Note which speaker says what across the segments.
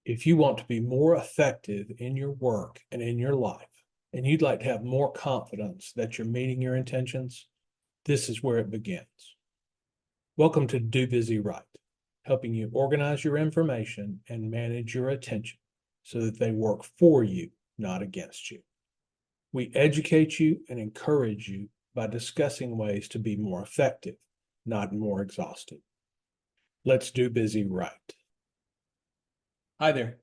Speaker 1: If you want to be more effective in your work and in your life, and you'd like to have more confidence that you're meeting your intentions, this is where it begins. Welcome to Do Busy Right, helping you organize your information and manage your attention so that they work for you, not against you. We educate you and encourage you by discussing ways to be more effective, not more exhausted. Let's do busy right. Hi there.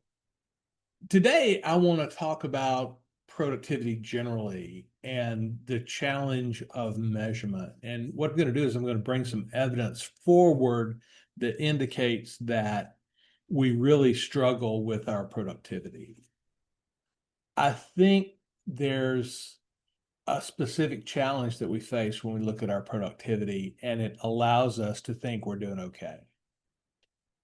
Speaker 1: Today, I want to talk about productivity generally and the challenge of measurement. And what I'm going to do is I'm going to bring some evidence forward that indicates that we really struggle with our productivity. I think there's a specific challenge that we face when we look at our productivity, and it allows us to think we're doing okay,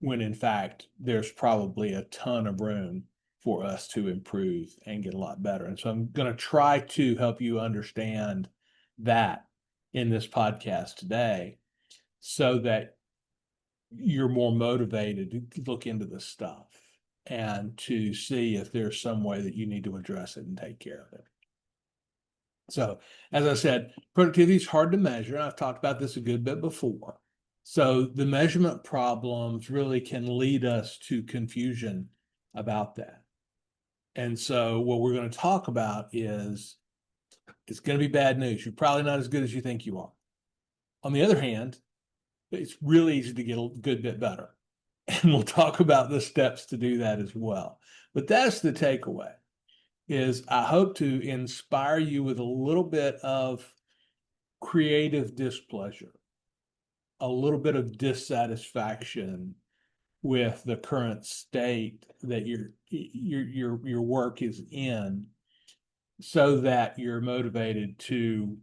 Speaker 1: when in fact, there's probably a ton of room for us to improve and get a lot better. And so I'm going to try to help you understand that in this podcast today so that you're more motivated to look into this stuff and to see if there's some way that you need to address it and take care of it. So, as I said, productivity is hard to measure. I've talked about this a good bit before. So the measurement problems really can lead us to confusion about that. And so what we're going to talk about is it's going to be bad news. You're probably not as good as you think you are. On the other hand, it's really easy to get a good bit better. And we'll talk about the steps to do that as well. But that's the takeaway, is I hope to inspire you with a little bit of creative displeasure, a little bit of dissatisfaction with the current state that your work is in, so that you're motivated to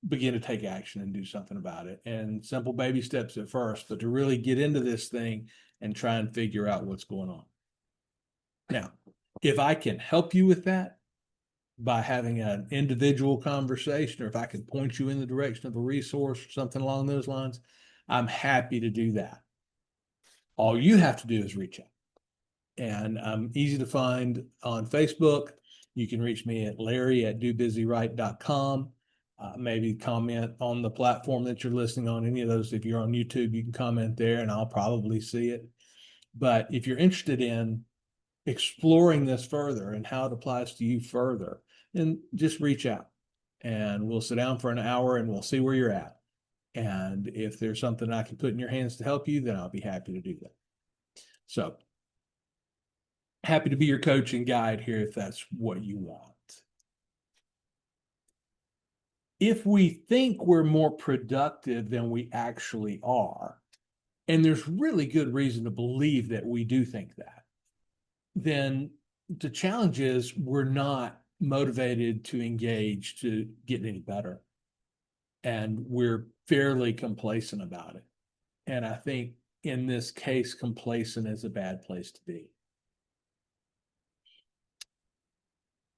Speaker 1: begin to take action and do something about it. And simple baby steps at first, but to really get into this thing and try and figure out what's going on. Now, if I can help you with that by having an individual conversation, or if I can point you in the direction of a resource or something along those lines, I'm happy to do that. All you have to do is reach out. And I'm easy to find on Facebook. You can reach me at larry@dobusyright.com. Maybe comment on the platform that you're listening on, any of those. If you're on YouTube, you can comment there and I'll probably see it. But if you're interested in exploring this further and how it applies to you further, then just reach out and we'll sit down for an hour and we'll see where you're at. And if there's something I can put in your hands to help you, then I'll be happy to do that. So happy to be your coach and guide here if that's what you want. If we think we're more productive than we actually are, and there's really good reason to believe that we do think that, then the challenge is we're not motivated to engage to get any better. And we're fairly complacent about it. And I think in this case, complacent is a bad place to be.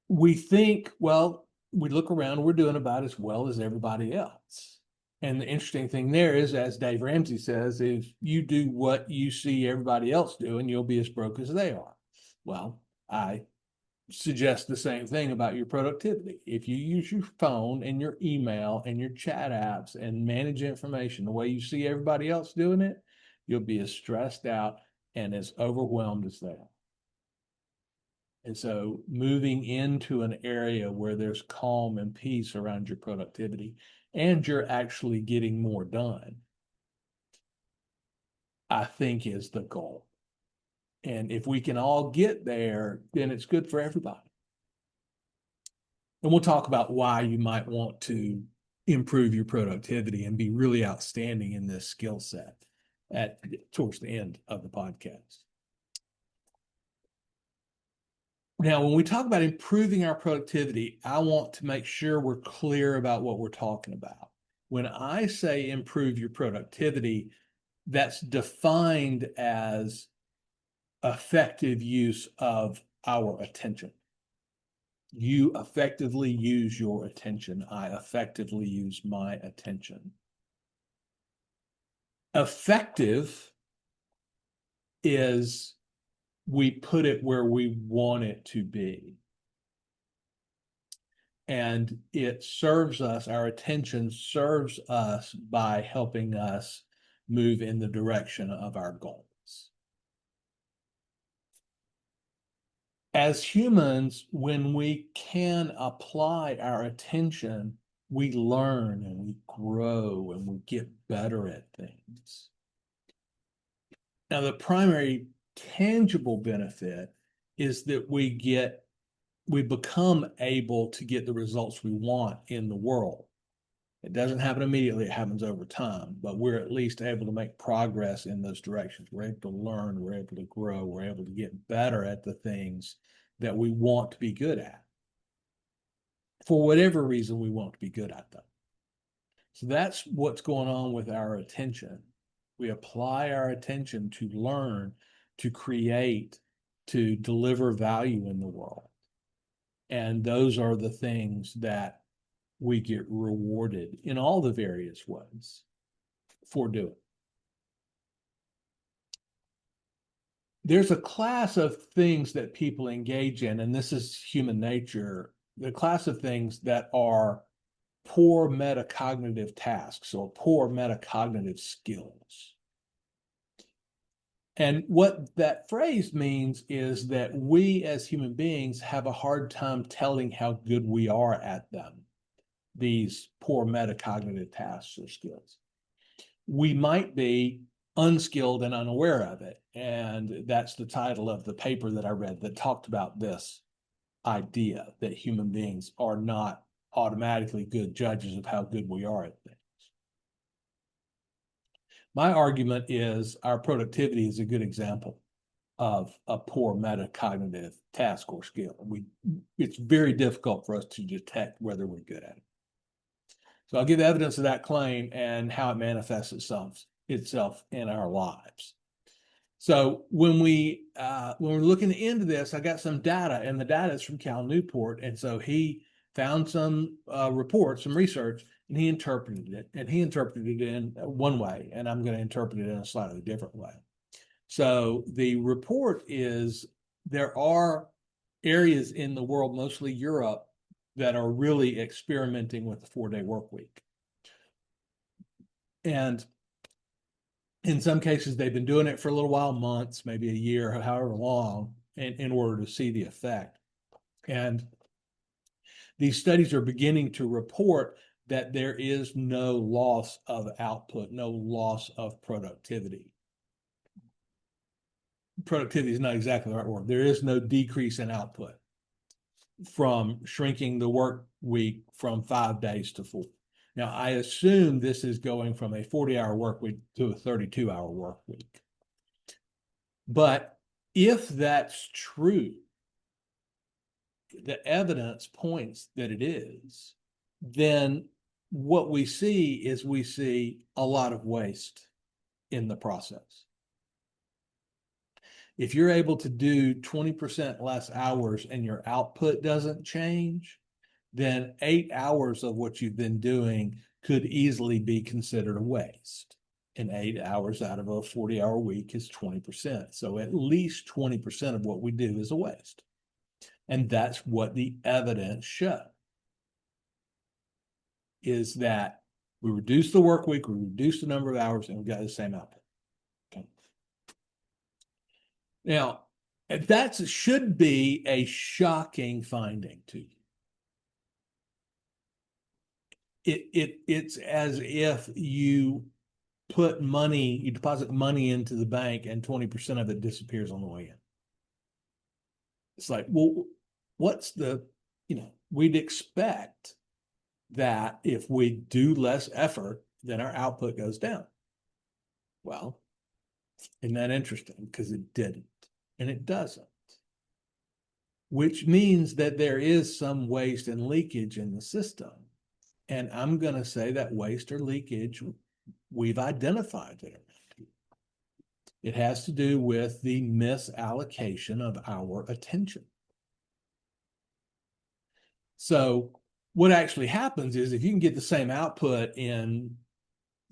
Speaker 1: We think, well, we look around, we're doing about as well as everybody else. And the interesting thing there is, as Dave Ramsey says, if you do what you see everybody else doing, you'll be as broke as they are. Well, I suggest the same thing about your productivity. If you use your phone and your email and your chat apps and manage information the way you see everybody else doing it, you'll be as stressed out and as overwhelmed as they are. And so moving into an area where there's calm and peace around your productivity and you're actually getting more done, I think is the goal. And if we can all get there, then it's good for everybody. And we'll talk about why you might want to improve your productivity and be really outstanding in this skill set towards the end of the podcast. Now, when we talk about improving our productivity, I want to make sure we're clear about what we're talking about. When I say improve your productivity, that's defined as effective use of our attention. You effectively use your attention. I effectively use my attention. Effective is we put it where we want it to be. And it serves us, our attention serves us by helping us move in the direction of our goals. As humans, when we can apply our attention, we learn and we grow and we get better at things. Now, the primary tangible benefit is that we become able to get the results we want in the world. It doesn't happen immediately, it happens over time, but we're at least able to make progress in those directions. We're able to learn, we're able to grow, we're able to get better at the things that we want to be good at. For whatever reason, we want to be good at them. So that's what's going on with our attention. We apply our attention to learn, to create, to deliver value in the world. And those are the things that we get rewarded in all the various ways for doing. There's a class of things that people engage in, and this is human nature, the class of things that are poor metacognitive tasks or poor metacognitive skills. And what that phrase means is that we as human beings have a hard time telling how good we are at them, these poor metacognitive tasks or skills. We might be unskilled and unaware of it. And that's the title of the paper that I read that talked about this idea that human beings are not automatically good judges of how good we are at things. My argument is our productivity is a good example of a poor metacognitive task or skill. It's very difficult for us to detect whether we're good at it. So I'll give evidence of that claim and how it manifests itself in our lives. So when we're looking into this, I got some data, and the data is from Cal Newport, and so he found some reports, some research, and he interpreted it. And he interpreted it in one way, and I'm going to interpret it in a slightly different way. So the report is there are areas in the world, mostly Europe, that are really experimenting with the 4-day work week. And in some cases, they've been doing it for a little while, months, maybe a year, however long, in order to see the effect. And these studies are beginning to report that there is no loss of output, no loss of productivity. Productivity is not exactly the right word. There is no decrease in output from shrinking the work week from 5 days to 4. Now, I assume this is going from a 40-hour work week to a 32-hour work week. But if that's true, the evidence points that it is, then what we see a lot of waste in the process. If you're able to do 20% less hours and your output doesn't change, then 8 hours of what you've been doing could easily be considered a waste. And 8 hours out of a 40-hour week is 20%. So at least 20% of what we do is a waste. And that's what the evidence shows, is that we reduce the work week, we reduce the number of hours, and we got the same output. Okay. Now, that should be a shocking finding to you. It's as if you deposit money into the bank and 20% of it disappears on the way in. It's like, well, we'd expect that if we do less effort, then our output goes down. Well, isn't that interesting? Because it didn't, and it doesn't. Which means that there is some waste and leakage in the system. And I'm going to say that waste or leakage, we've identified it. It has to do with the misallocation of our attention. So what actually happens is if you can get the same output in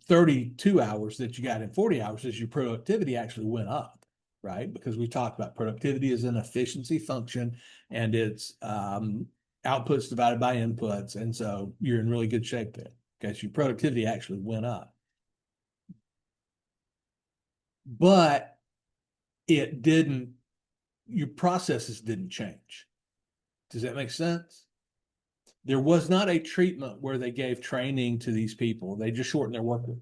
Speaker 1: 32 hours that you got in 40 hours, is your productivity actually went up, right? Because we talked about productivity as an efficiency function, and it's outputs divided by inputs. And so you're in really good shape there because your productivity actually went up. But it didn't, your processes didn't change. Does that make sense? There was not a treatment where they gave training to these people. They just shortened their work week,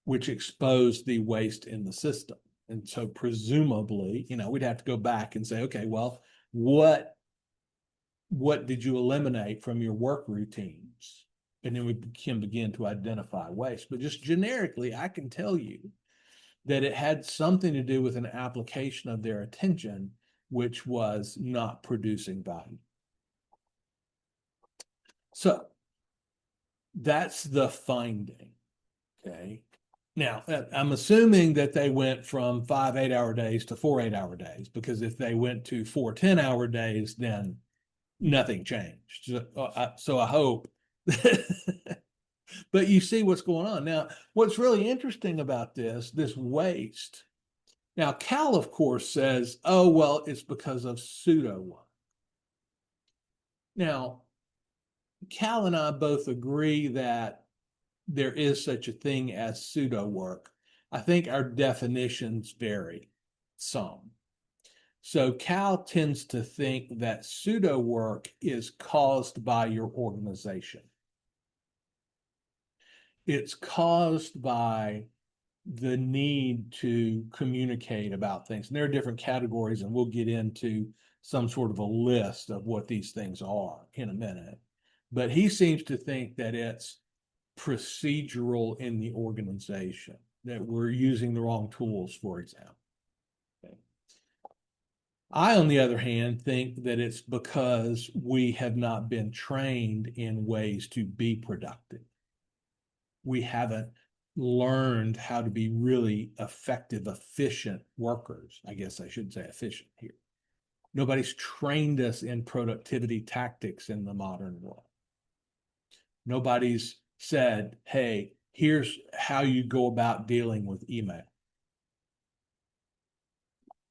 Speaker 1: which exposed the waste in the system. And so presumably, we'd have to go back and say, okay, well, what did you eliminate from your work routines? And then we can begin to identify waste. But just generically, I can tell you that it had something to do with an application of their attention, which was not producing value. So that's the finding, okay? Now, I'm assuming that they went from 5 8-hour days to 4 8-hour days, because if they went to 4 10-hour days, then nothing changed. So I hope. But you see what's going on. Now, what's really interesting about this waste. Now, Cal, of course, says, oh, well, it's because of pseudo work. Now, Cal and I both agree that there is such a thing as pseudo work. I think our definitions vary some. So Cal tends to think that pseudo work is caused by your organization. It's caused by the need to communicate about things. And there are different categories, and we'll get into some sort of a list of what these things are in a minute. But he seems to think that it's procedural in the organization, that we're using the wrong tools, for example. Okay. I, on the other hand, think that it's because we have not been trained in ways to be productive. We haven't learned how to be really effective, efficient workers. I guess I should say efficient here. Nobody's trained us in productivity tactics in the modern world. Nobody's said, hey, here's how you go about dealing with email.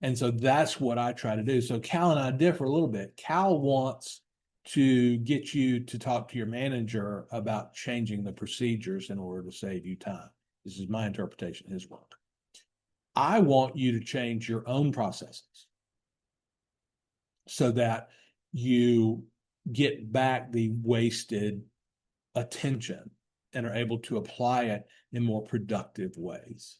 Speaker 1: And so that's what I try to do. So Cal and I differ a little bit. Cal wants to get you to talk to your manager about changing the procedures in order to save you time. This is my interpretation of his work. I want you to change your own processes so that you get back the wasted attention and are able to apply it in more productive ways.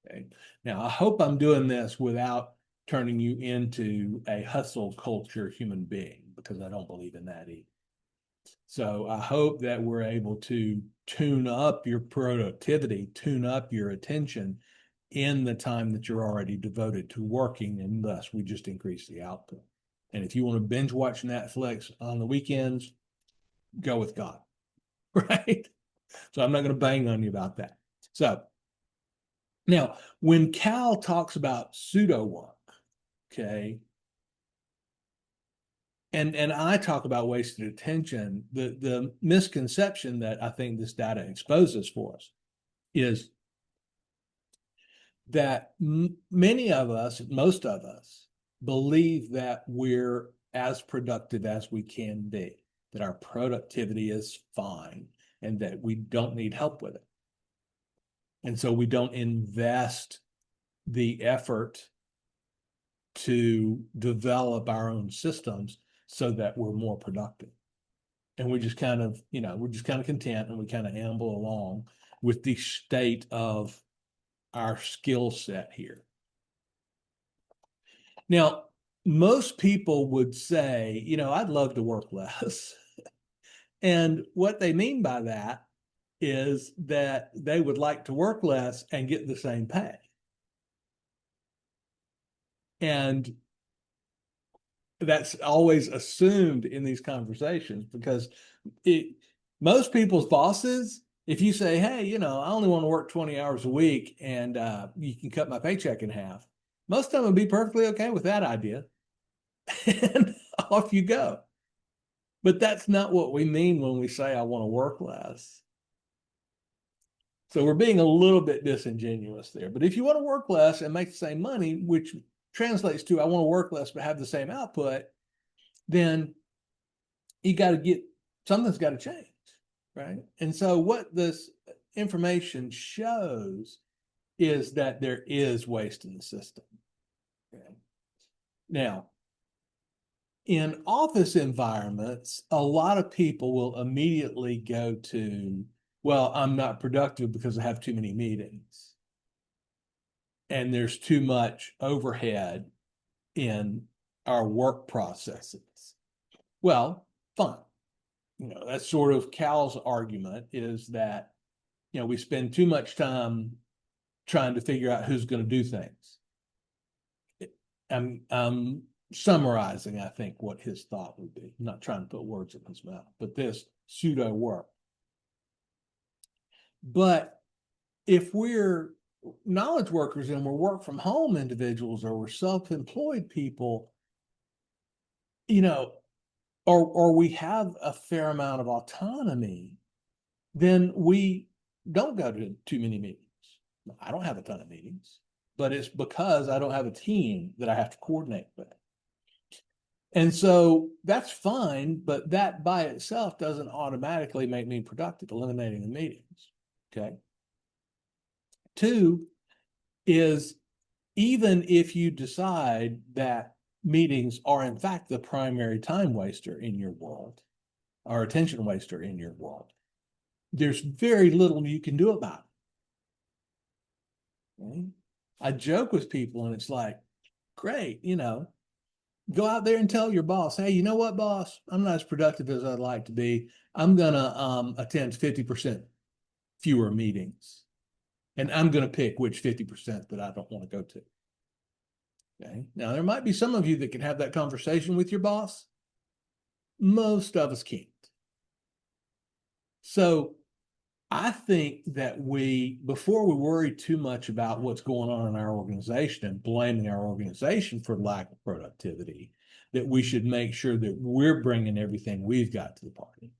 Speaker 1: Okay. Now, I hope I'm doing this without turning you into a hustle culture human being, because I don't believe in that either. So I hope that we're able to tune up your productivity, tune up your attention in the time that you're already devoted to working, and thus we just increase the output. And if you want to binge watch Netflix on the weekends, go with God, right? So I'm not going to bang on you about that. So now, when Cal talks about pseudo work, okay, and I talk about wasted attention, the misconception that I think this data exposes for us is that many of us, most of us, believe that we're as productive as we can be, that our productivity is fine, and that we don't need help with it. And so we don't invest the effort to develop our own systems so that we're more productive. And we just kind of, we're just kind of content, and we kind of amble along with the state of our skill set here. Now, most people would say, I'd love to work less. And what they mean by that is that they would like to work less and get the same pay. And that's always assumed in these conversations, because most people's bosses, if you say, hey, I only want to work 20 hours a week and you can cut my paycheck in half, most of them would be perfectly okay with that idea. And off you go. But that's not what we mean when we say I want to work less. So we're being a little bit disingenuous there. But if you want to work less and make the same money, which translates to I want to work less but have the same output, then you got to get something's got to change, right? And so what this information shows is that there is waste in the system. Okay? Now, in office environments, a lot of people will immediately go to, well, I'm not productive because I have too many meetings and there's too much overhead in our work processes. Well, fine. That's sort of Cal's argument is that, we spend too much time trying to figure out who's going to do things. I'm summarizing, I think, what his thought would be. I'm not trying to put words in his mouth, but this pseudo work. But if we're knowledge workers and we're work from home individuals or we're self-employed people, or we have a fair amount of autonomy, then we don't go to too many meetings. I don't have a ton of meetings, but it's because I don't have a team that I have to coordinate with. And so that's fine, but that by itself doesn't automatically make me productive, eliminating the meetings. Okay. 2 is even if you decide that meetings are in fact the primary time waster in your world, or attention waster in your world, there's very little you can do about it. Okay? I joke with people and it's like, great, go out there and tell your boss, hey, you know what, boss? I'm not as productive as I'd like to be. I'm going to attend 50% fewer meetings. And I'm going to pick which 50% that I don't want to go to. Okay. Now, there might be some of you that can have that conversation with your boss. Most of us can't. So I think that before we worry too much about what's going on in our organization and blaming our organization for lack of productivity, that we should make sure that we're bringing everything we've got to the party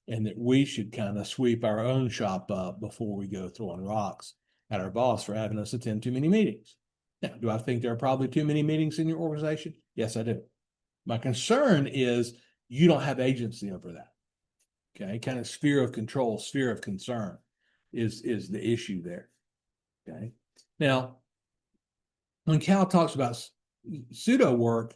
Speaker 1: and that we should kind of sweep our own shop up before we go throwing rocks at our boss for having us attend too many meetings. Now, do I think there are probably too many meetings in your organization? Yes, I do. My concern is you don't have agency over that. Okay, kind of sphere of control, sphere of concern is the issue there. Okay. Now, when Cal talks about pseudo work,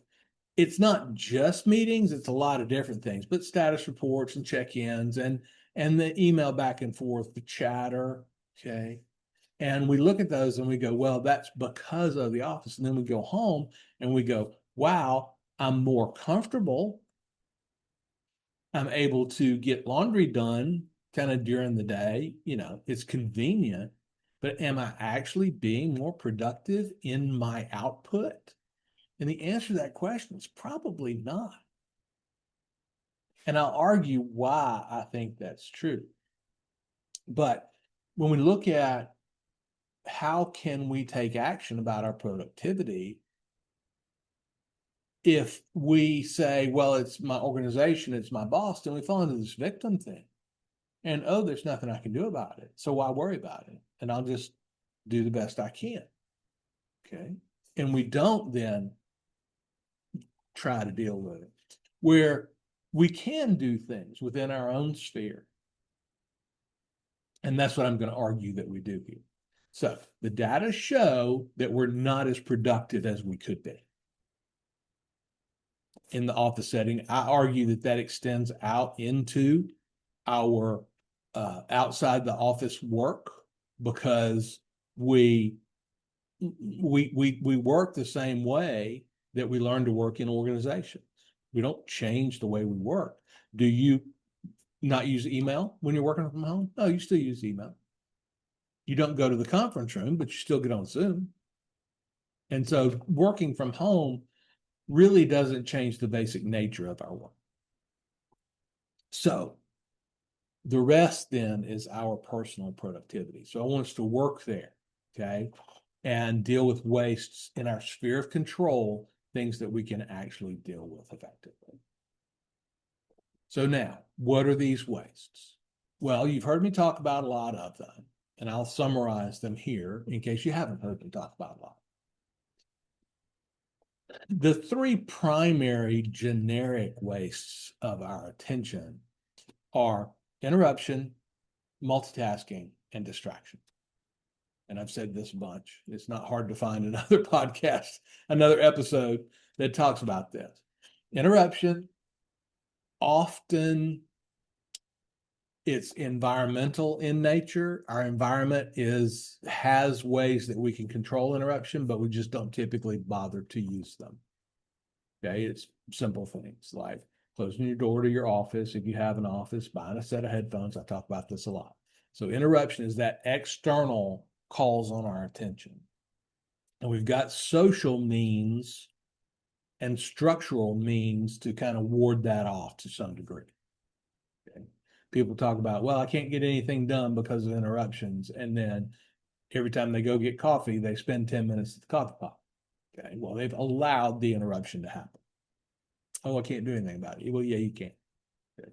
Speaker 1: it's not just meetings, it's a lot of different things, but status reports and check-ins and the email back and forth, the chatter. Okay. And we look at those and we go, well, that's because of the office. And then we go home and we go, wow, I'm more comfortable. I'm able to get laundry done kind of during the day. It's convenient, but am I actually being more productive in my output? And the answer to that question is probably not. And I'll argue why I think that's true. But when we look at how can we take action about our productivity, if we say, well, it's my organization, it's my boss, then we fall into this victim thing. And, oh, there's nothing I can do about it. So why worry about it? And I'll just do the best I can. Okay. And we don't then try to deal with it. Where we can do things within our own sphere. And that's what I'm going to argue that we do here. So the data show that we're not as productive as we could be in the office setting. I argue that that extends out into our outside the office work because we work the same way that we learn to work in organizations. We don't change the way we work. Do you not use email when you're working from home? No, you still use email. You don't go to the conference room, but you still get on Zoom. And so working from home really doesn't change the basic nature of our work. So the rest then is our personal productivity. So I want us to work there, okay, and deal with wastes in our sphere of control, things that we can actually deal with effectively. So now, what are these wastes? Well, you've heard me talk about a lot of them. and I'll summarize them here in case you haven't heard me talk about a lot. The three primary generic wastes of our attention are interruption, multitasking, and distraction. And I've said this a bunch. It's not hard to find another podcast, another episode that talks about this. Interruption, often it's environmental in nature. Our environment has ways that we can control interruption, but we just don't typically bother to use them. Okay, it's simple things like closing your door to your office. If you have an office, buying a set of headphones. I talk about this a lot. So interruption is that external calls on our attention. And we've got social means and structural means to kind of ward that off to some degree. Okay. People talk about, well, I can't get anything done because of interruptions. And then every time they go get coffee, they spend 10 minutes at the coffee pot. Okay, well, they've allowed the interruption to happen. Oh, I can't do anything about it. Well, yeah, you can. Okay.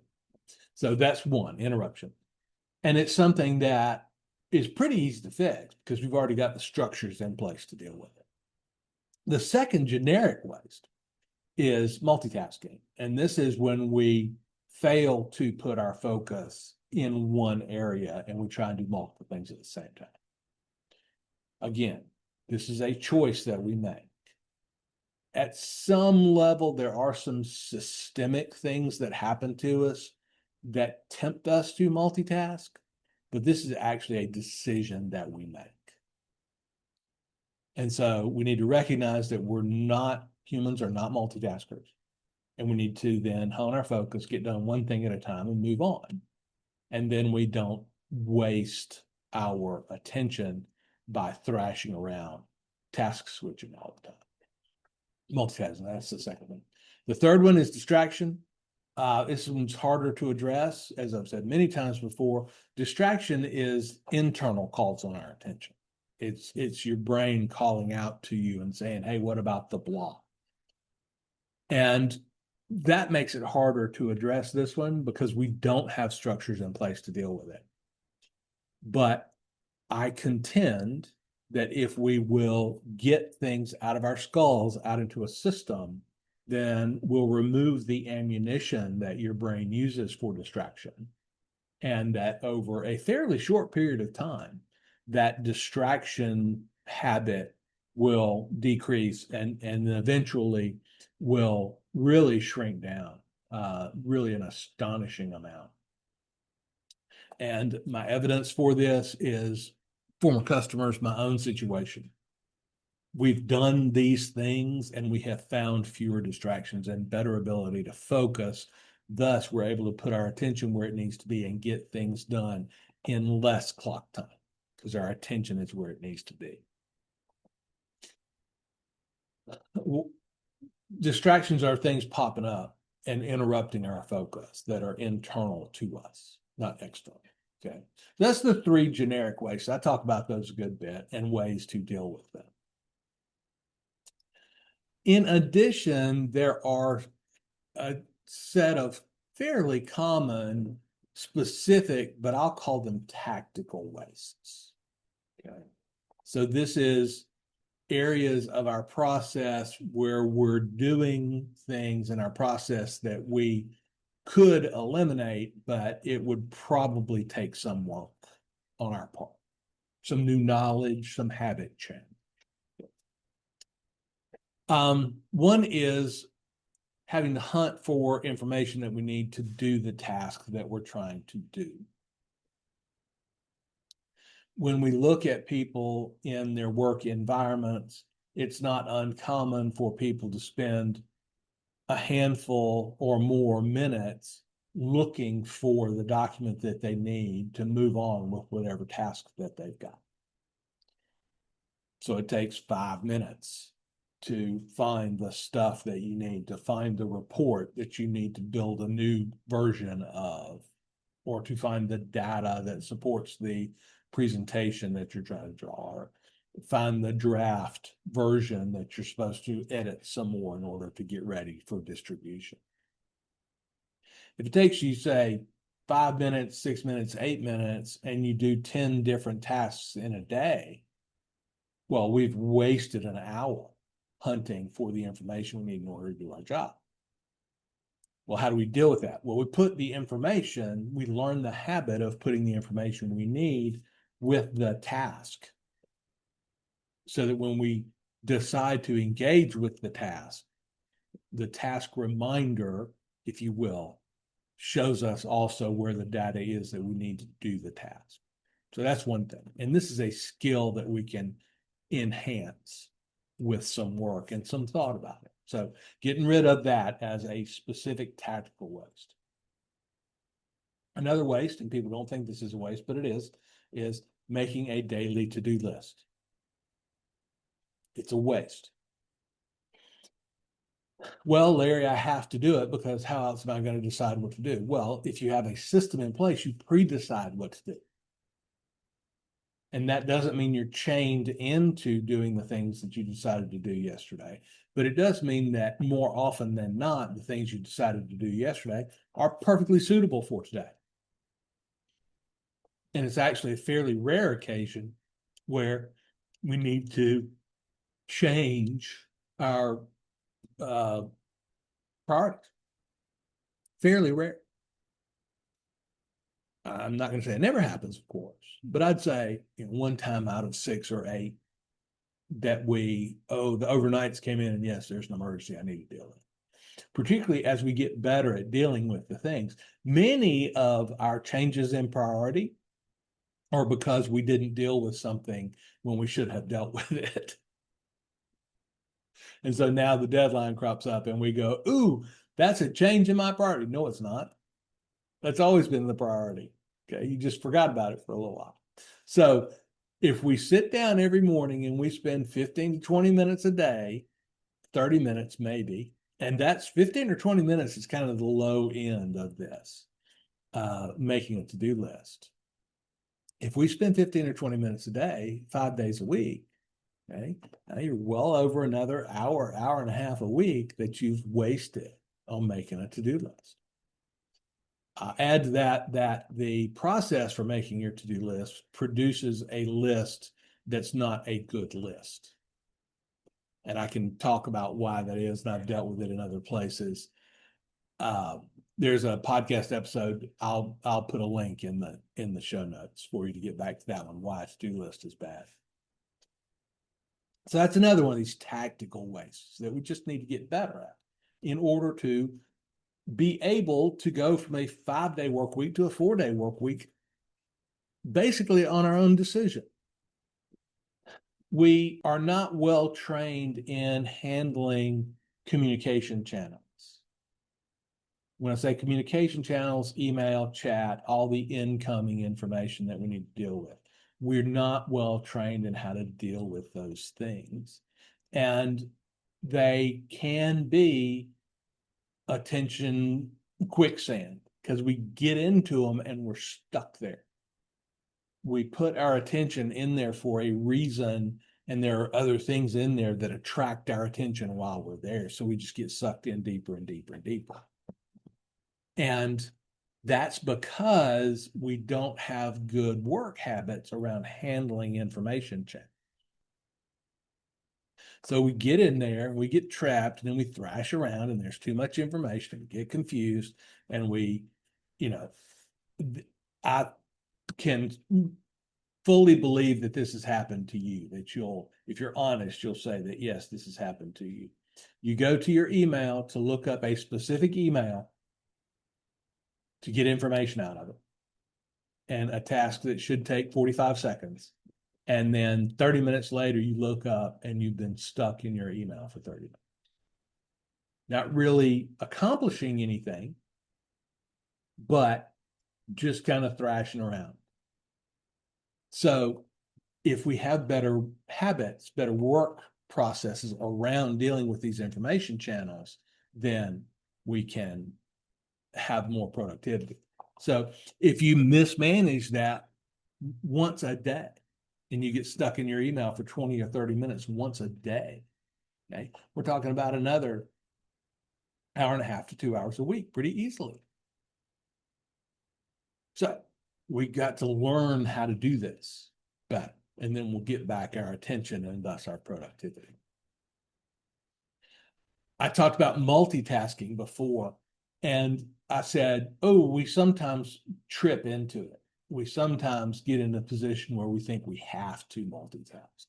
Speaker 1: So that's one, interruption. And it's something that is pretty easy to fix because we've already got the structures in place to deal with it. The second generic waste is multitasking. And this is when we fail to put our focus in one area and we try and do multiple things at the same time. Again, this is a choice that we make. At some level, there are some systemic things that happen to us that tempt us to multitask, but this is actually a decision that we make. And so we need to recognize that humans are not multitaskers. And we need to then hone our focus, get done one thing at a time and move on. And then we don't waste our attention by thrashing around, task switching all the time. Multitasking, that's the second one. The third one is distraction. This one's harder to address. As I've said many times before, distraction is internal calls on our attention. It's your brain calling out to you and saying, hey, what about the blah? And that makes it harder to address this one because we don't have structures in place to deal with it. But I contend that if we will get things out of our skulls, out into a system, then we'll remove the ammunition that your brain uses for distraction. And that over a fairly short period of time, that distraction habit will decrease and eventually will really shrink down, really an astonishing amount. And my evidence for this is former customers, my own situation. We've done these things and we have found fewer distractions and better ability to focus. Thus, we're able to put our attention where it needs to be and get things done in less clock time because our attention is where it needs to be. Distractions are things popping up and interrupting our focus that are internal to us, not external. Okay, that's the three generic ways. I talk about those a good bit and ways to deal with them. In addition, there are a set of fairly common, specific, but I'll call them tactical wastes. Okay, so this is areas of our process where we're doing things in our process that we could eliminate, but it would probably take some work on our part, some new knowledge, some habit change. One is having to hunt for information that we need to do the task that we're trying to do. When we look at people in their work environments, it's not uncommon for people to spend a handful or more minutes looking for the document that they need to move on with whatever task that they've got. So it takes 5 minutes to find the stuff that you need, to find the report that you need to build a new version of, or to find the data that supports the presentation that you're trying to draw, or find the draft version that you're supposed to edit some more in order to get ready for distribution. If it takes you, say, 5 minutes, 6 minutes, 8 minutes, and you do 10 different tasks in a day, well, we've wasted an hour hunting for the information we need in order to do our job. Well, how do we deal with that? Well, we learn the habit of putting the information we need with the task, so that when we decide to engage with the task reminder, if you will, shows us also where the data is that we need to do the task. So that's one thing. And this is a skill that we can enhance with some work and some thought about it. So getting rid of that as a specific tactical waste. Another waste, and people don't think this is a waste, but it is making a daily to-do list. It's a waste. Well, Larry, I have to do it because how else am I going to decide what to do? Well, if you have a system in place, you pre-decide what to do. And that doesn't mean you're chained into doing the things that you decided to do yesterday, but it does mean that more often than not, the things you decided to do yesterday are perfectly suitable for today. And it's actually a fairly rare occasion where we need to change our priorities. Fairly rare. I'm not going to say it never happens, of course, but I'd say one time out of 6 or 8 that the overnights came in and yes, there's an emergency I need to deal with. Particularly as we get better at dealing with the things, many of our changes in priority are because we didn't deal with something when we should have dealt with it. And so now the deadline crops up and we go, ooh, that's a change in my priority. No, it's not. That's always been the priority. Okay. You just forgot about it for a little while. So if we sit down every morning and we spend 15 to 20 minutes a day, 30 minutes maybe, and that's 15 or 20 minutes is kind of the low end of this, making a to-do list. If we spend 15 or 20 minutes a day, 5 days a week, okay, now you're well over another hour, hour and a half a week that you've wasted on making a to-do list. Add to that the process for making your to-do list produces a list that's not a good list. And I can talk about why that is, and I've dealt with it in other places. There's a podcast episode. I'll put a link in the show notes for you to get back to that one, why a to-do list is bad. So that's another one of these tactical wastes that we just need to get better at in order to be able to go from a 5-day work week to a 4-day work week, basically on our own decision. We are not well trained in handling communication channels. When I say communication channels, email, chat, all the incoming information that we need to deal with, we're not well trained in how to deal with those things. And they can be attention quicksand because we get into them and we're stuck there. We put our attention in there for a reason, and there are other things in there that attract our attention while we're there. So we just get sucked in deeper and deeper and deeper. And that's because we don't have good work habits around handling information checks. So we get in there and we get trapped, and then we thrash around, and there's too much information, and we get confused, and I can fully believe that this has happened to you, that if you're honest, you'll say that, yes, this has happened to you. You go to your email to look up a specific email to get information out of it, and a task that should take 45 seconds. And then 30 minutes later, you look up and you've been stuck in your email for 30 minutes. Not really accomplishing anything, but just kind of thrashing around. So if we have better habits, better work processes around dealing with these information channels, then we can have more productivity. So if you mismanage that once a day and you get stuck in your email for 20 or 30 minutes once a day, okay, we're talking about another hour and a half to 2 hours a week pretty easily. So we got to learn how to do this better, and then we'll get back our attention and thus our productivity. I talked about multitasking before, and I said, oh, we sometimes trip into it. We sometimes get in a position where we think we have to multitask.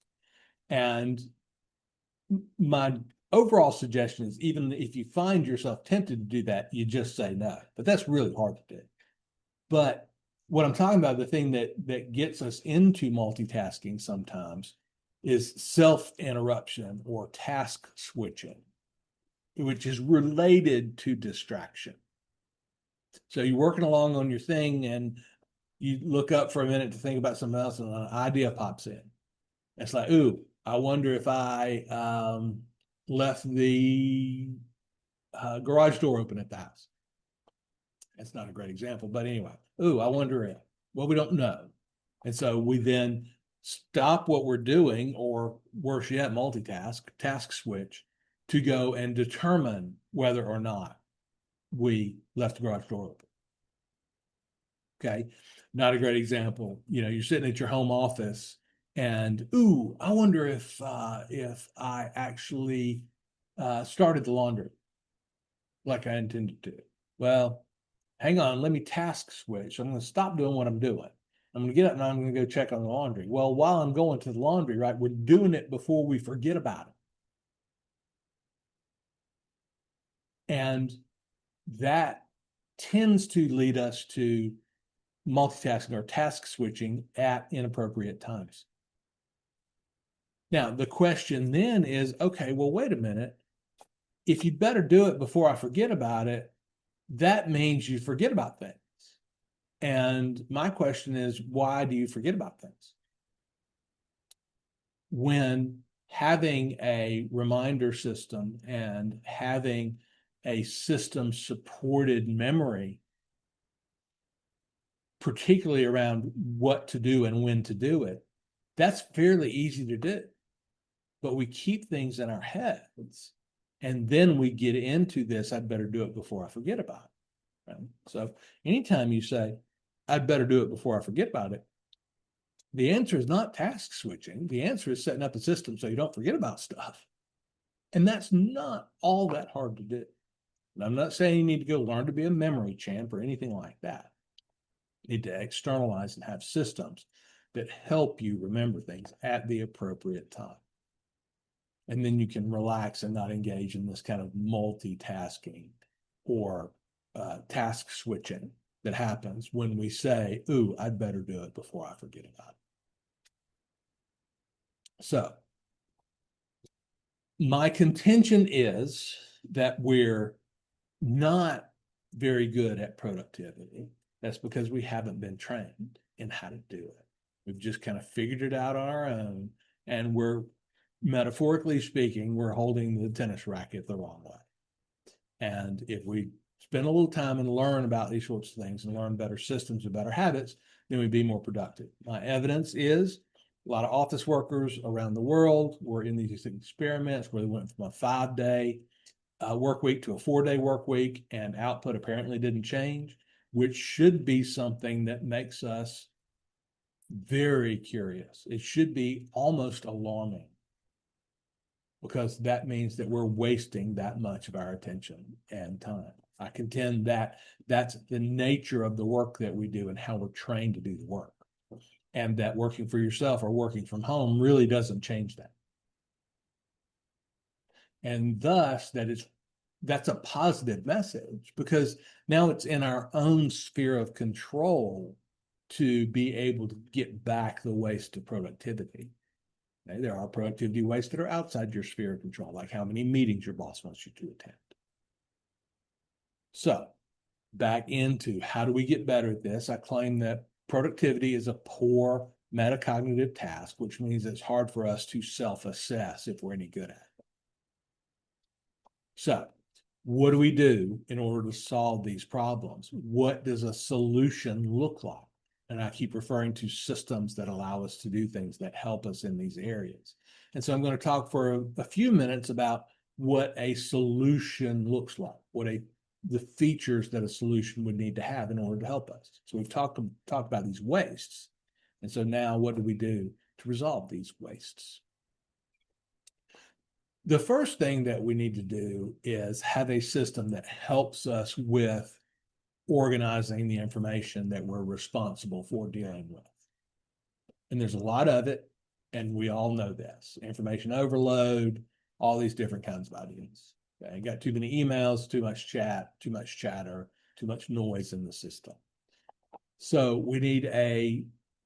Speaker 1: And my overall suggestion is, even if you find yourself tempted to do that, you just say no. But that's really hard to do. But what I'm talking about, the thing that gets us into multitasking sometimes, is self-interruption or task switching, which is related to distraction. So you're working along on your thing and you look up for a minute to think about something else, and an idea pops in. It's like, ooh, I wonder if I left the garage door open at the house. That's not a great example, but anyway, ooh, I wonder if. Well, we don't know. And so we then stop what we're doing, or worse yet, multitask, task switch, to go and determine whether or not we left the garage door open. Okay. Not a great example. You're sitting at your home office and, ooh, I wonder if I actually started the laundry like I intended to. Well, hang on, let me task switch. I'm going to stop doing what I'm doing. I'm going to get up and I'm going to go check on the laundry. Well, while I'm going to the laundry, right, we're doing it before we forget about it. And that tends to lead us to multitasking or task switching at inappropriate times. Now, the question then is, okay, well, wait a minute. If you'd better do it before I forget about it, that means you forget about things. And my question is, why do you forget about things? When having a reminder system and having a system supported memory, particularly around what to do and when to do it, that's fairly easy to do. But we keep things in our heads, and then we get into this, I'd better do it before I forget about it. Right? So anytime you say, I'd better do it before I forget about it, the answer is not task switching. The answer is setting up a system so you don't forget about stuff. And that's not all that hard to do. And I'm not saying you need to go learn to be a memory champ or anything like that. You need to externalize and have systems that help you remember things at the appropriate time. And then you can relax and not engage in this kind of multitasking or task switching that happens when we say, ooh, I'd better do it before I forget about it. So my contention is that we're not very good at productivity. That's because we haven't been trained in how to do it. We've just kind of figured it out on our own, and we're, metaphorically speaking, we're holding the tennis racket the wrong way. And if we spend a little time and learn about these sorts of things and learn better systems and better habits, then we'd be more productive. My evidence is a lot of office workers around the world were in these experiments where they went from a 5-day work week to a 4-day work week, and output apparently didn't change, which should be something that makes us very curious. It should be almost alarming, because that means that we're wasting that much of our attention and time. I contend that that's the nature of the work that we do and how we're trained to do the work. And that working for yourself or working from home really doesn't change that. And thus that's a positive message, because now it's in our own sphere of control to be able to get back the waste of productivity. Okay? There are productivity wastes that are outside your sphere of control, like how many meetings your boss wants you to attend. So back into how do we get better at this? I claim that productivity is a poor metacognitive task, which means it's hard for us to self-assess if we're any good at it. So what do we do in order to solve these problems? What does a solution look like? And I keep referring to systems that allow us to do things that help us in these areas. And so I'm going to talk for a few minutes about what a solution looks like, what a the features that a solution would need to have in order to help us. So we've talked about these wastes. And so now what do we do to resolve these wastes? The first thing that we need to do is have a system that helps us with organizing the information that we're responsible for dealing with. And there's a lot of it, and we all know this. Information overload, all these different kinds of ideas. Okay, got too many emails, too much chat, too much chatter, too much noise in the system. So we need a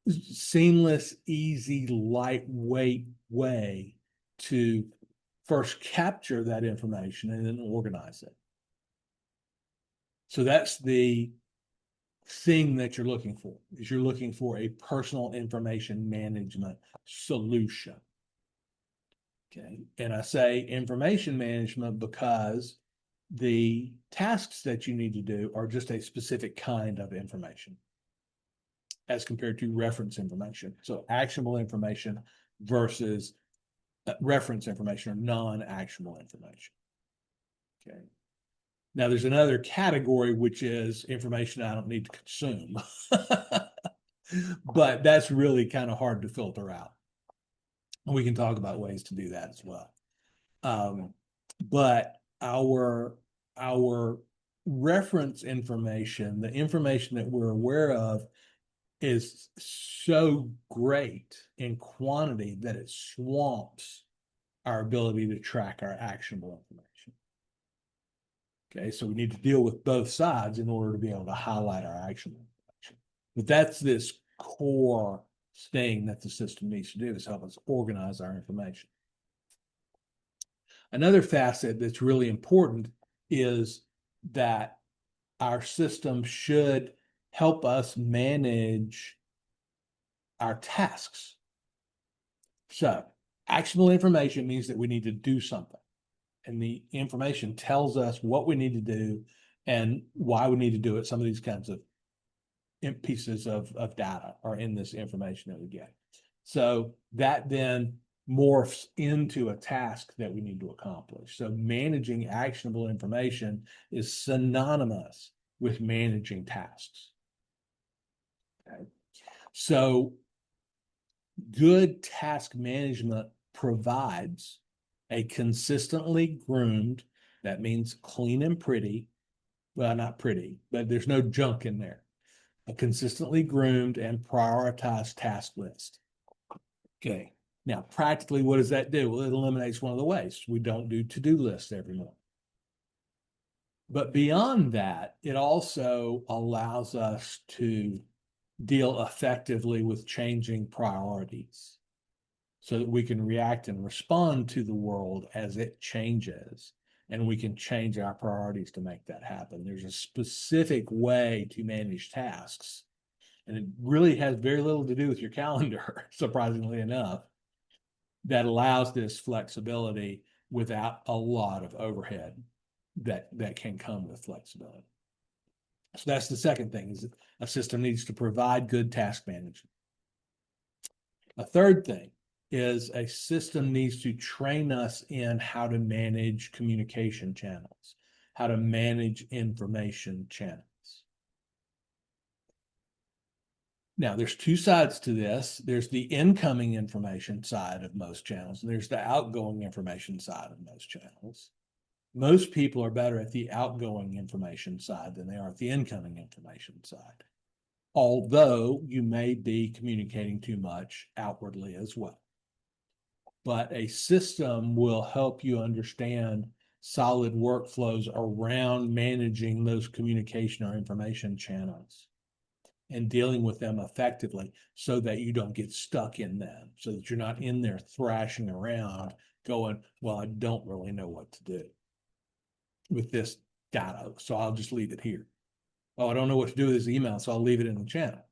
Speaker 1: seamless, easy, lightweight way to first capture that information and then organize it. So that's the thing that you're looking for, is you're looking for a personal information management solution. Okay. And I say information management because the tasks that you need to do are just a specific kind of information as compared to reference information. So actionable information versus reference information or non-actionable information. Okay. Now there's another category, which is information I don't need to consume. But that's really kind of hard to filter out. We can talk about ways to do that as well. But our reference information, the information that we're aware of, is so great in quantity that it swamps our ability to track our actionable information. Okay, so we need to deal with both sides in order to be able to highlight our actionable information. But that's this core thing that the system needs to do, is help us organize our information. Another facet that's really important is that our system should help us manage our tasks. So actionable information means that we need to do something. And the information tells us what we need to do and why we need to do it. Some of these kinds of pieces of data are in this information that we get. So that then morphs into a task that we need to accomplish. So managing actionable information is synonymous with managing tasks. Okay. So good task management provides a consistently groomed, that means clean and pretty, well, not pretty, but there's no junk in there, a consistently groomed and prioritized task list. Okay. Now, practically, what does that do? Well, it eliminates one of the wastes. We don't do to-do lists every morning. But beyond that, it also allows us to deal effectively with changing priorities so that we can react and respond to the world as it changes, and we can change our priorities to make that happen. There's a specific way to manage tasks, and it really has very little to do with your calendar, surprisingly enough, that allows this flexibility without a lot of overhead that can come with flexibility. So that's the second thing, is a system needs to provide good task management. A third thing is a system needs to train us in how to manage communication channels, how to manage information channels. Now, there's two sides to this. There's the incoming information side of most channels, and there's the outgoing information side of most channels. Most people are better at the outgoing information side than they are at the incoming information side, although you may be communicating too much outwardly as well. But a system will help you understand solid workflows around managing those communication or information channels and dealing with them effectively so that you don't get stuck in them, so that you're not in there thrashing around going, well, I don't really know what to do with this data, so I'll just leave it here. Oh, I don't know what to do with this email, so I'll leave it in the channel.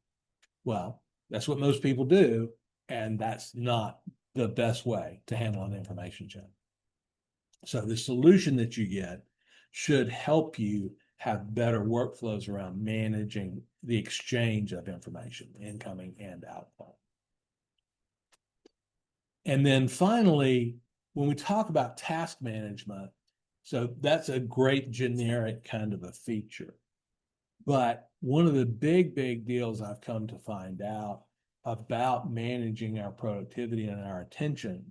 Speaker 1: Well, that's what most people do, and that's not the best way to handle an information channel. So the solution that you get should help you have better workflows around managing the exchange of information, incoming and outgoing. And then finally, when we talk about task management, So that's a great generic kind of a feature. But one of the big deals I've come to find out about managing our productivity and our attention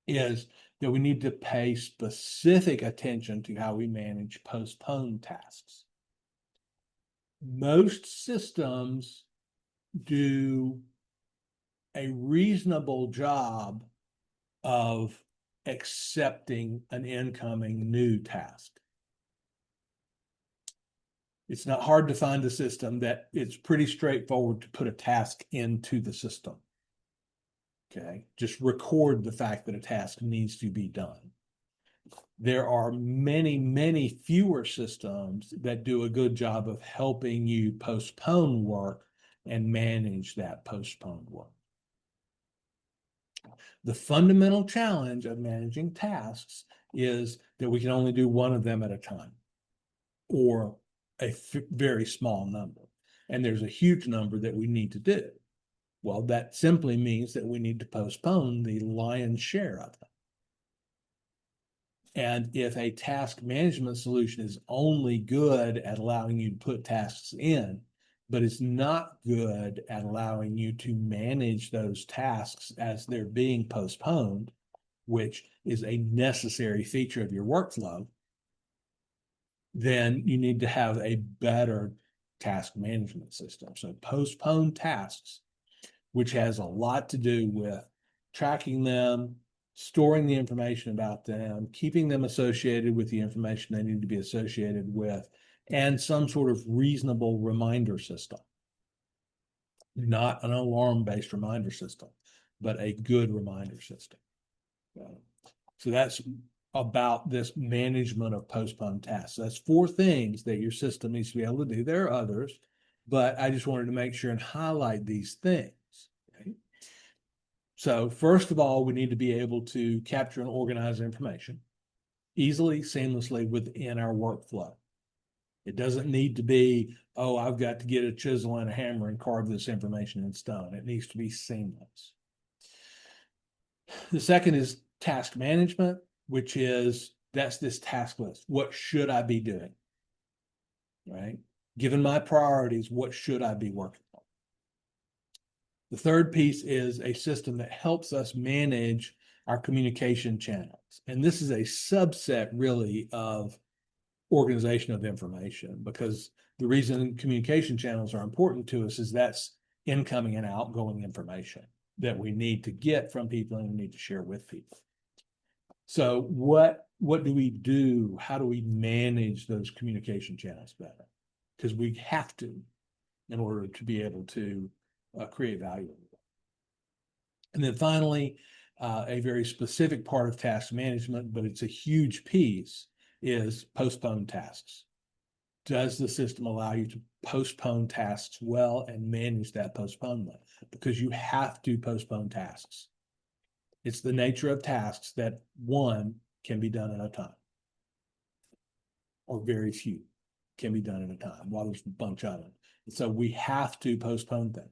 Speaker 1: is that we need to pay specific attention to how we manage postponed tasks. Most systems do a reasonable job of accepting an incoming new task. It's not hard to find a system that it's pretty straightforward to put a task into the system. Okay, just record the fact that a task needs to be done. There are many fewer systems that do a good job of helping you postpone work and manage that postponed work. The fundamental challenge of managing tasks is that we can only do one of them at a time, or a very small number. And there's a huge number that we need to do. Well, that simply means that we need to postpone the lion's share of them. And if a task management solution is only good at allowing you to put tasks in, but it's not good at allowing you to manage those tasks as they're being postponed, which is a necessary feature of your workflow, then you need to have a better task management system. So postponed tasks, which has a lot to do with tracking them, storing the information about them, keeping them associated with the information they need to be associated with, and some sort of reasonable reminder system. Not an alarm-based reminder system, but a good reminder system. So that's about this management of postponed tasks. That's 4 things that your system needs to be able to do. There are others, but I just wanted to make sure and highlight these things. Okay? So first of all, we need to be able to capture and organize information easily, seamlessly within our workflow. It doesn't need to be, oh, I've got to get a chisel and a hammer and carve this information in stone. It needs to be seamless. The second is task management, which is, that's this task list. What should I be doing? Right? Given my priorities, what should I be working on? The third piece is a system that helps us manage our communication channels. And this is a subset really of organization of information, because the reason communication channels are important to us is that's incoming and outgoing information that we need to get from people and we need to share with people. So what do we do? How do we manage those communication channels better? Because we have to in order to be able to create value. And then finally, a very specific part of task management, but it's a huge piece, is postpone tasks. Does the system allow you to postpone tasks well and manage that postponement? Because you have to postpone tasks. It's the nature of tasks that one can be done at a time, or very few can be done at a time, while there's a bunch of them. And so we have to postpone things.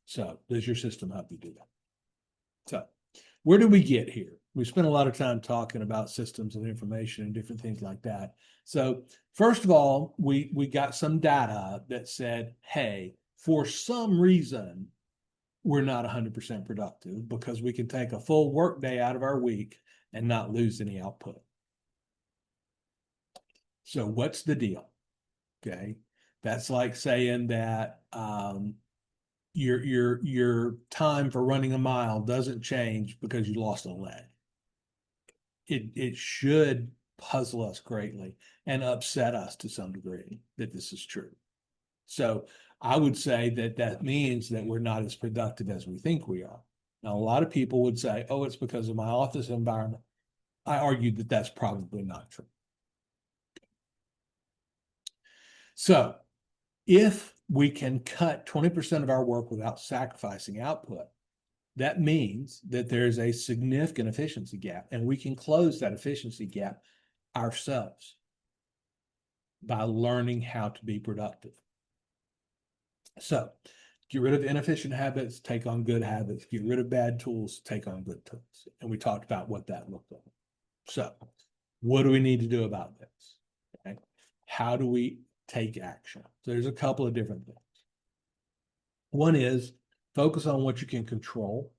Speaker 1: So does your system help you do that? So where do we get here? We spent a lot of time talking about systems of information and different things like that. So first of all, we got some data that said, hey, for some reason, we're not 100% productive because we can take a full work day out of our week and not lose any output. So what's the deal? Okay, that's like saying that your time for running a mile doesn't change because you lost a leg. It should puzzle us greatly and upset us to some degree that this is true. So I would say that that means that we're not as productive as we think we are. Now, a lot of people would say, oh, it's because of my office environment. I argue that that's probably not true. So if we can cut 20% of our work without sacrificing output, that means that there's a significant efficiency gap, and we can close that efficiency gap ourselves by learning how to be productive. So get rid of inefficient habits, take on good habits, get rid of bad tools, take on good tools. And we talked about what that looked like. So what do we need to do about this? Okay. How do we take action? So there's a couple of different things. One is focus on what you can control.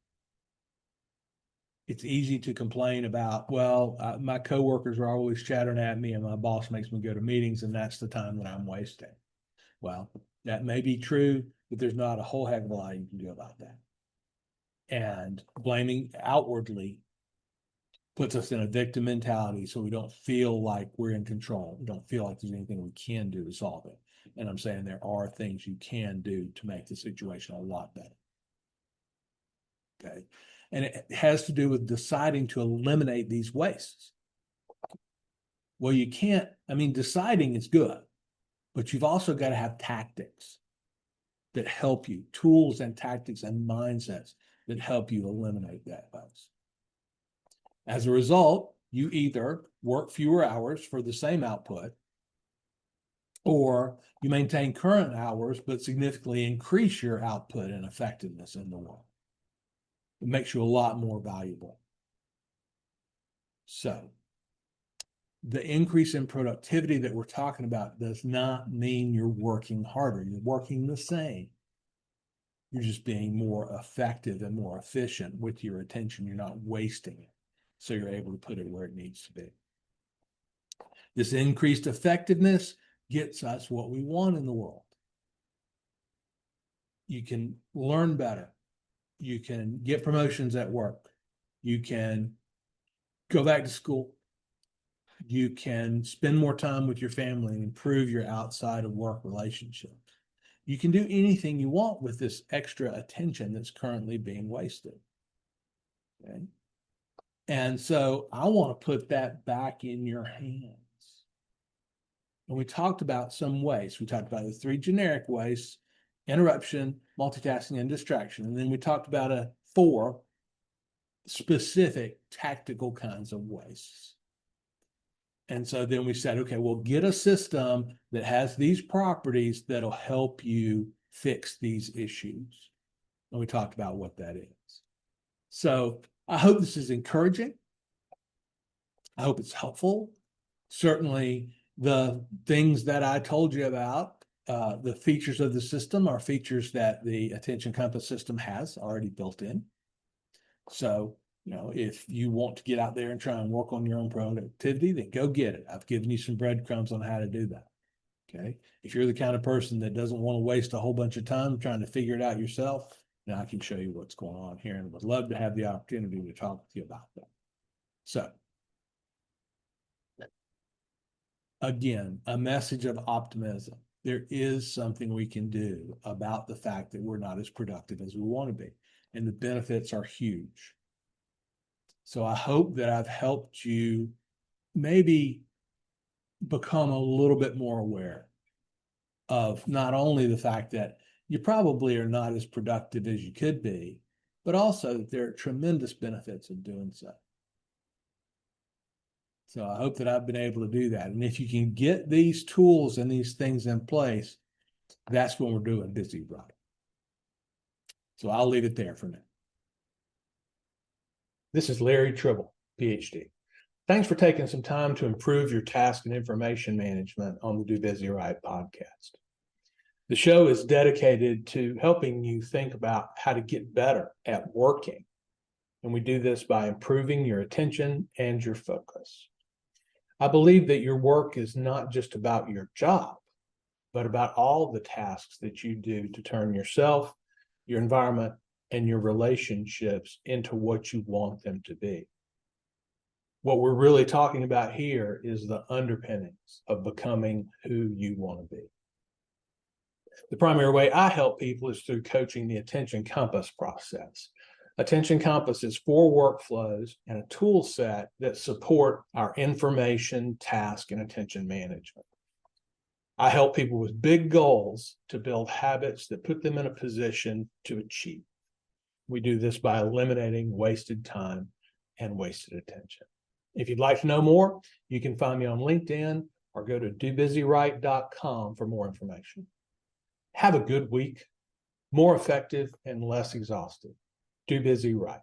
Speaker 1: It's easy to complain about, well, my coworkers are always chattering at me and my boss makes me go to meetings and that's the time that I'm wasting. Well, that may be true, but there's not a whole heck of a lot you can do about that. And blaming outwardly puts us in a victim mentality, so we don't feel like we're in control. We don't feel like there's anything we can do to solve it. And I'm saying there are things you can do to make the situation a lot better. Okay. And it has to do with deciding to eliminate these wastes. Well, you can't, deciding is good, but you've also got to have tactics that help you, tools and tactics and mindsets that help you eliminate that waste. As a result, you either work fewer hours for the same output, or you maintain current hours, but significantly increase your output and effectiveness in the work. It makes you a lot more valuable. So the increase in productivity that we're talking about does not mean you're working harder. You're working the same. You're just being more effective and more efficient with your attention. You're not wasting it. So you're able to put it where it needs to be. This increased effectiveness gets us what we want in the world. You can learn better. You can get promotions at work. You can go back to school. You can spend more time with your family and improve your outside of work relationships. You can do anything you want with this extra attention that's currently being wasted. Okay. And so I want to put that back in your hands. And we talked about some ways. We talked about the 3 generic ways: interruption, multitasking, and distraction. And then we talked about 4 specific tactical kinds of wastes. And so then we said, okay, we'll get a system that has these properties that'll help you fix these issues. And we talked about what that is. So I hope this is encouraging. I hope it's helpful. Certainly the things that I told you about, the features of the system are features that the attention compass system has already built in. So, if you want to get out there and try and work on your own productivity, then go get it. I've given you some breadcrumbs on how to do that. Okay. If you're the kind of person that doesn't want to waste a whole bunch of time trying to figure it out yourself, then I can show you what's going on here and would love to have the opportunity to talk with you about that. So, again, a message of optimism. There is something we can do about the fact that we're not as productive as we want to be, and the benefits are huge. So I hope that I've helped you maybe become a little bit more aware of not only the fact that you probably are not as productive as you could be, but also that there are tremendous benefits of doing so. So I hope that I've been able to do that. And if you can get these tools and these things in place, that's when we're doing busy right. So I'll leave it there for now. This is Larry Tribble, Ph.D. Thanks for taking some time to improve your task and information management on the Do Busy Right podcast. The show is dedicated to helping you think about how to get better at working. And we do this by improving your attention and your focus. I believe that your work is not just about your job, but about all the tasks that you do to turn yourself, your environment, and your relationships into what you want them to be. What we're really talking about here is the underpinnings of becoming who you want to be. The primary way I help people is through coaching the attention compass process. Attention compass is 4 workflows and a tool set that support our information, task, and attention management. I help people with big goals to build habits that put them in a position to achieve. We do this by eliminating wasted time and wasted attention. If you'd like to know more, you can find me on LinkedIn or go to dobusyright.com for more information. Have a good week, more effective and less exhausted. Do Busy Right.